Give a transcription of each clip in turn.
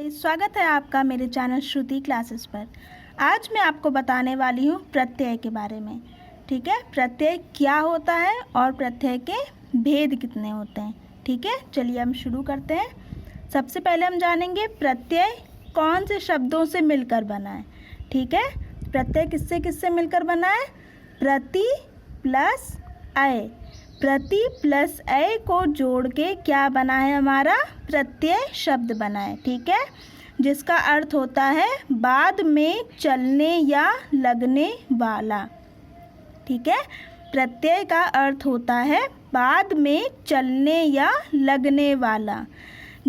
स्वागत है आपका मेरे चैनल श्रुति क्लासेस पर। आज मैं आपको बताने वाली हूँ प्रत्यय के बारे में। ठीक है, प्रत्यय क्या होता है और प्रत्यय के भेद कितने होते हैं। ठीक है, चलिए हम शुरू करते हैं। सबसे पहले हम जानेंगे प्रत्यय कौन से शब्दों से मिलकर बना है। ठीक है, प्रत्यय किससे किससे मिलकर बना है। प्रति प्लस अय, प्रति प्लस अय को जोड़ के क्या बना है, हमारा प्रत्यय शब्द बना है। ठीक है, जिसका अर्थ होता है बाद में चलने या लगने वाला। ठीक है, प्रत्यय का अर्थ होता है बाद में चलने या लगने वाला।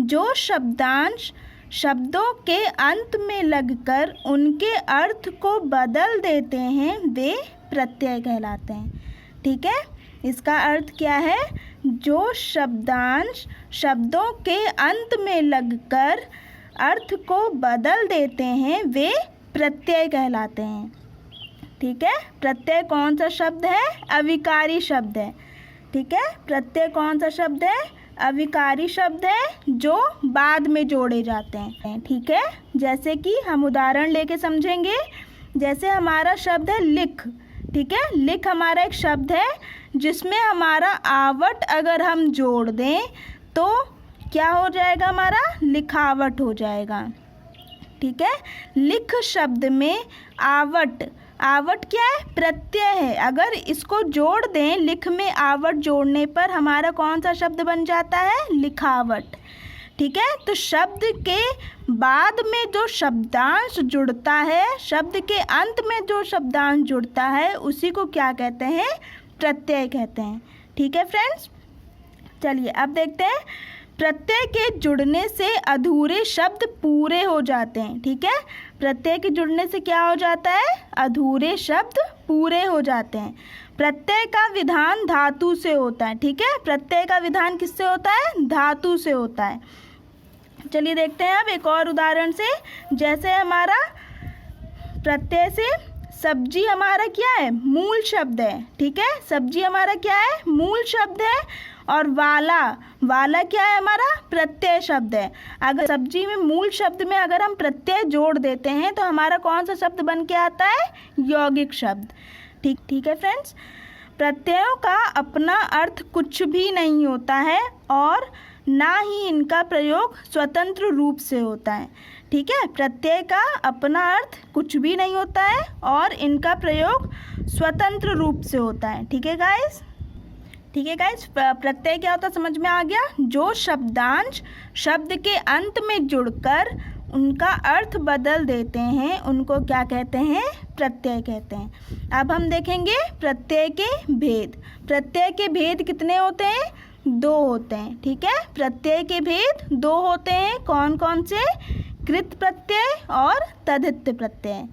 जो शब्दांश शब्दों के अंत में लगकर उनके अर्थ को बदल देते हैं वे प्रत्यय कहलाते हैं। ठीक है, इसका अर्थ क्या है, जो शब्दांश शब्दों के अंत में लगकर अर्थ को बदल देते हैं वे प्रत्यय कहलाते हैं। ठीक है, प्रत्यय कौन सा शब्द है, अविकारी शब्द है। ठीक है, प्रत्यय कौन सा शब्द है, अविकारी शब्द है जो बाद में जोड़े जाते हैं। ठीक है, जैसे कि हम उदाहरण लेके समझेंगे। जैसे हमारा शब्द है लिख। ठीक है, लिख हमारा एक शब्द है जिसमें हमारा आवट अगर हम जोड़ दें तो क्या हो जाएगा, हमारा लिखावट हो जाएगा। ठीक है, लिख शब्द में आवट, आवट क्या है, प्रत्यय है। अगर इसको जोड़ दें, लिख में आवट जोड़ने पर हमारा कौन सा शब्द बन जाता है, लिखावट। ठीक है, तो शब्द के बाद में जो शब्दांश जुड़ता है, शब्द के अंत में जो शब्दांश जुड़ता है उसी को क्या कहते हैं, प्रत्यय कहते हैं। ठीक है फ्रेंड्स, चलिए अब देखते हैं। प्रत्यय के जुड़ने से अधूरे शब्द पूरे हो जाते हैं। ठीक है, प्रत्यय के जुड़ने से क्या हो जाता है, अधूरे शब्द पूरे हो जाते हैं। प्रत्यय का विधान धातु से होता है। ठीक है, प्रत्यय का विधान किससे होता है, धातु से होता है। चलिए देखते हैं अब एक और उदाहरण से। जैसे हमारा प्रत्यय से सब्जी हमारा क्या है, मूल शब्द है। ठीक है, सब्जी हमारा क्या है, मूल शब्द है। और वाला, वाला क्या है, हमारा प्रत्यय शब्द है। अगर सब्जी में मूल शब्द में अगर हम प्रत्यय जोड़ देते हैं तो हमारा कौन सा शब्द बन के आता है, यौगिक शब्द। ठीक है फ्रेंड्स, प्रत्ययों का अपना अर्थ कुछ भी नहीं होता है और ना ही इनका प्रयोग स्वतंत्र रूप से होता है। ठीक है, प्रत्यय का अपना अर्थ कुछ भी नहीं होता है और इनका प्रयोग स्वतंत्र रूप से होता है। ठीक है गाइस, ठीक है गाइस, प्रत्यय क्या होता है समझ में आ गया। जो शब्दांश शब्द के अंत में जुड़कर उनका अर्थ बदल देते हैं उनको क्या कहते हैं, प्रत्यय कहते हैं। अब हम देखेंगे प्रत्यय के भेद। प्रत्यय के भेद कितने होते हैं, दो होते हैं। ठीक है, प्रत्यय के भेद दो होते हैं। कौन कौन से, कृत प्रत्यय और तद्धित प्रत्यय।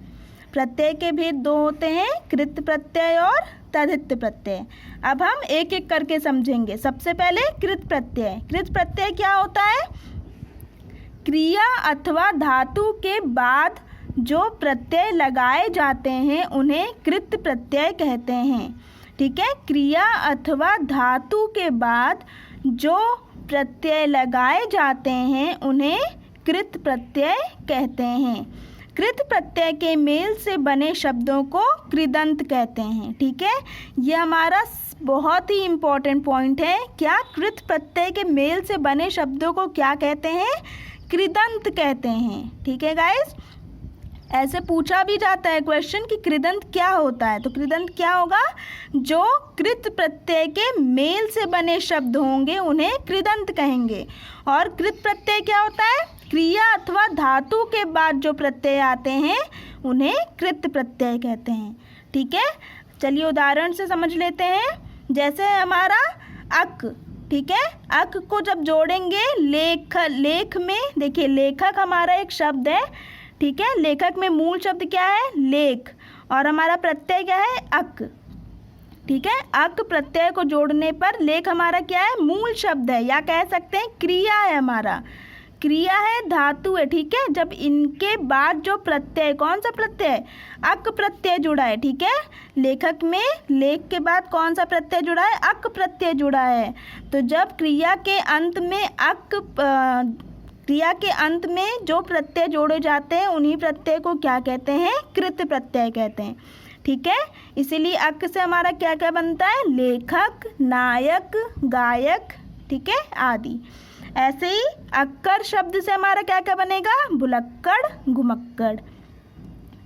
प्रत्यय के भेद दो होते हैं, कृत प्रत्यय और तद्धित प्रत्यय। अब हम एक एक करके समझेंगे। सबसे पहले कृत प्रत्यय। कृत प्रत्यय क्या होता है, क्रिया अथवा धातु के बाद जो प्रत्यय लगाए जाते हैं उन्हें कृत प्रत्यय कहते हैं। ठीक है, क्रिया अथवा धातु के बाद जो प्रत्यय लगाए जाते हैं उन्हें कृत प्रत्यय कहते हैं। कृत प्रत्यय के मेल से बने शब्दों को कृदंत कहते हैं। ठीक है, ये हमारा बहुत ही इम्पोर्टेंट पॉइंट है। क्या, कृत प्रत्यय के मेल से बने शब्दों को क्या कहते हैं, कृदंत कहते हैं। ठीक है गाइस, ऐसे पूछा भी जाता है क्वेश्चन कि कृदंत क्या होता है, तो कृदंत क्या होगा, जो कृत प्रत्यय के मेल से बने शब्द होंगे उन्हें कृदंत कहेंगे। और कृत प्रत्यय क्या होता है, क्रिया अथवा धातु के बाद जो प्रत्यय आते हैं उन्हें कृत प्रत्यय कहते हैं। ठीक है, चलिए उदाहरण से समझ लेते हैं। जैसे हमारा अक। ठीक है, अक को जब जोड़ेंगे लेख, लेख में देखिए लेखक हमारा एक शब्द है। ठीक है, लेखक में मूल शब्द क्या है, लेख, और हमारा प्रत्यय क्या है, अक। ठीक है, अक प्रत्यय को जोड़ने पर लेख हमारा क्या है, मूल शब्द है, या कह सकते हैं क्रिया है, हमारा क्रिया है, धातु है। ठीक है, जब इनके बाद जो प्रत्यय, कौन सा प्रत्यय, अक प्रत्यय जुड़ा है। ठीक है, लेखक में लेख के बाद कौन सा प्रत्यय जुड़ा है, अक प्रत्यय जुड़ा है। तो जब क्रिया के अंत में अक क्रिया के अंत में जो प्रत्यय जोड़े जाते हैं उन्हीं प्रत्यय को क्या कहते हैं? कृत प्रत्यय कहते हैं। ठीक है, इसीलिए अक से हमारा क्या क्या बनता है? लेखक, नायक, गायक, ठीक है, आदि। ऐसे ही अक्कड़ शब्द से हमारा क्या क्या बनेगा? भुलक्कड़, घुमक्कड़।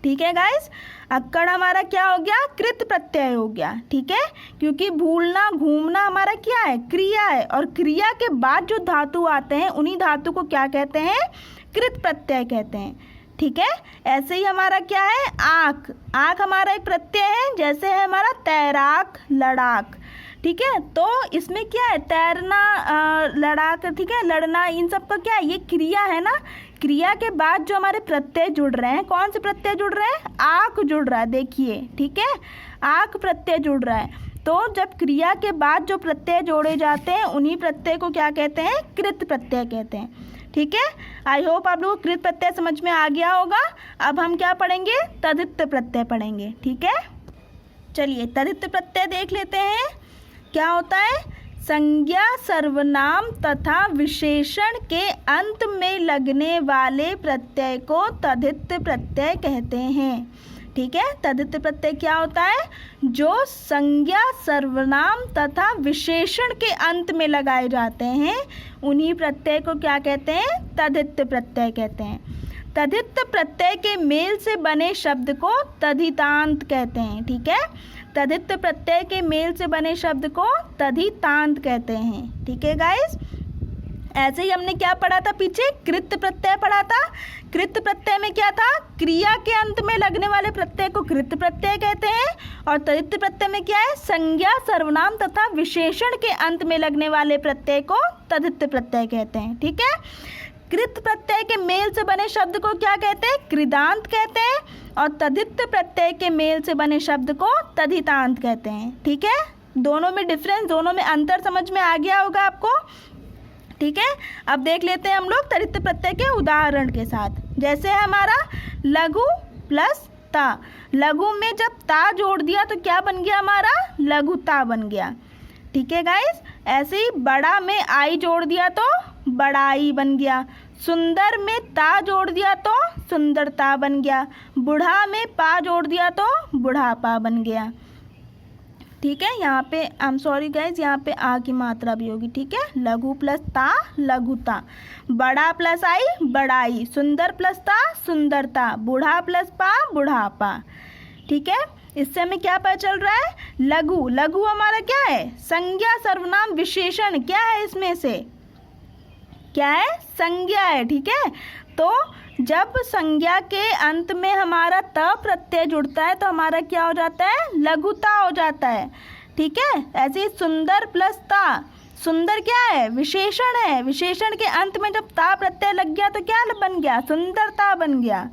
ठीक है गाइस, अक्कड़ हमारा क्या हो गया? कृत प्रत्यय हो गया। ठीक है, क्योंकि भूलना, घूमना हमारा क्या है? क्रिया है, और क्रिया के बाद जो धातु आते हैं उन्हीं धातु को क्या कहते हैं? कृत प्रत्यय कहते हैं। ठीक है, ऐसे ही हमारा क्या है? आँख, आँख हमारा एक प्रत्यय है, जैसे है हमारा तैराक, लड़ाक। ठीक है, तो इसमें क्या है? तैरना, लड़ाक, ठीक है, लड़ना, इन सब का क्या है? ये क्रिया है ना। क्रिया के बाद जो हमारे प्रत्यय जुड़ रहे हैं, कौन से प्रत्यय जुड़ रहे हैं? आँख जुड़ रहा है, देखिए। ठीक है, आँख प्रत्यय जुड़ रहा है। तो जब क्रिया के बाद जो प्रत्यय जोड़े जाते हैं उन्हीं प्रत्यय को क्या कहते हैं? कृत प्रत्यय कहते हैं। ठीक है, आई होप आप लोगों को कृत प्रत्यय समझ में आ गया होगा। अब हम क्या पढ़ेंगे? तद्धित प्रत्यय पढ़ेंगे। ठीक है, चलिए तद्धित प्रत्यय देख लेते हैं। क्या होता है? संज्ञा, सर्वनाम तथा विशेषण के अंत में लगने वाले प्रत्यय को तद्धित प्रत्यय कहते हैं। ठीक है, तद्धित प्रत्यय क्या होता है? जो संज्ञा, सर्वनाम तथा विशेषण के अंत में लगाए जाते हैं उन्हीं प्रत्यय को क्या कहते हैं? तद्धित प्रत्यय कहते हैं। तद्धित प्रत्यय के मेल से बने शब्द को तद्धितांत कहते हैं। ठीक है, तद्धित प्रत्यय के मेल से बने शब्द को तद्धितांत कहते हैं। ठीक है गाइस, ऐसे ही हमने क्या पढ़ा था पीछे? कृत प्रत्यय पढ़ा था। कृत प्रत्यय में क्या था? क्रिया के अंत में लगने वाले प्रत्यय को कृत प्रत्यय कहते हैं, और तद्धित प्रत्यय में क्या है? संज्ञा, सर्वनाम तथा विशेषण के अंत में लगने वाले प्रत्यय को तद्धित प्रत्यय कहते हैं। ठीक है, कृत प्रत्यय के मेल से बने शब्द को क्या कहते हैं? कृदांत कहते हैं, और तद्धित प्रत्यय के मेल से बने शब्द को तद्धितांत कहते हैं। ठीक है, दोनों में डिफरेंस, दोनों में अंतर समझ में आ गया होगा आपको। ठीक है, अब देख लेते हैं हम लोग तद्धित प्रत्यय के उदाहरण के साथ। जैसे हमारा लघु प्लस ता, लघु में जब ता जोड़ दिया तो क्या बन गया? हमारा लघुता बन गया। ठीक है गाइस, ऐसे ही बड़ा में आई जोड़ दिया तो बड़ाई बन गया। सुंदर में ता जोड़ दिया तो सुंदरता बन गया। बूढ़ा में पा जोड़ दिया तो बुढ़ापा बन गया। ठीक है, यहाँ पे आई एम सॉरी गाइज, यहाँ पे आ की मात्रा भी होगी। ठीक है, लघु प्लस ता लघुता, बड़ा प्लस आई बड़ाई, सुंदर प्लस ता सुंदरता, बूढ़ा प्लस पा बुढ़ापा। ठीक है, इससे हमें क्या पता चल रहा है? लघु, लघु हमारा क्या है? संज्ञा, सर्वनाम, विशेषण। क्या है इसमें से? क्या है? संज्ञा है। ठीक है, तो जब संज्ञा के अंत में हमारा त प्रत्यय जुड़ता है तो हमारा क्या हो जाता है? लघुता हो जाता है। ठीक है, ऐसे ही सुंदर प्लस ता, सुंदर क्या है? विशेषण है। विशेषण के अंत में जब ता प्रत्यय लग गया तो क्या बन गया? सुंदरता बन गया।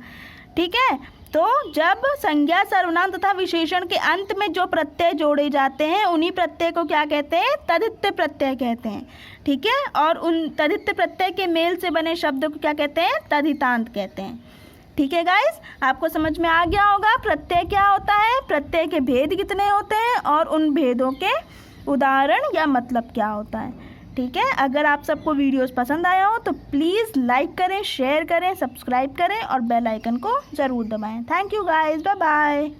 ठीक है, तो जब संज्ञा, सर्वनाम तथा विशेषण के अंत में जो प्रत्यय जोड़े जाते हैं उन्हीं प्रत्यय को क्या कहते हैं? तद्धित प्रत्यय कहते हैं। ठीक है, और उन तद्धित प्रत्यय के मेल से बने शब्द को क्या कहते हैं? तद्धितांत कहते हैं। ठीक है गाइस, आपको समझ में आ गया होगा प्रत्यय क्या होता है, प्रत्यय के भेद कितने होते हैं, और उन भेदों के उदाहरण या मतलब क्या होता है। ठीक है, अगर आप सबको वीडियोस पसंद आया हो तो प्लीज़ लाइक करें, शेयर करें, सब्सक्राइब करें और बेल आइकन को ज़रूर दबाएं। Thank you guys, bye bye.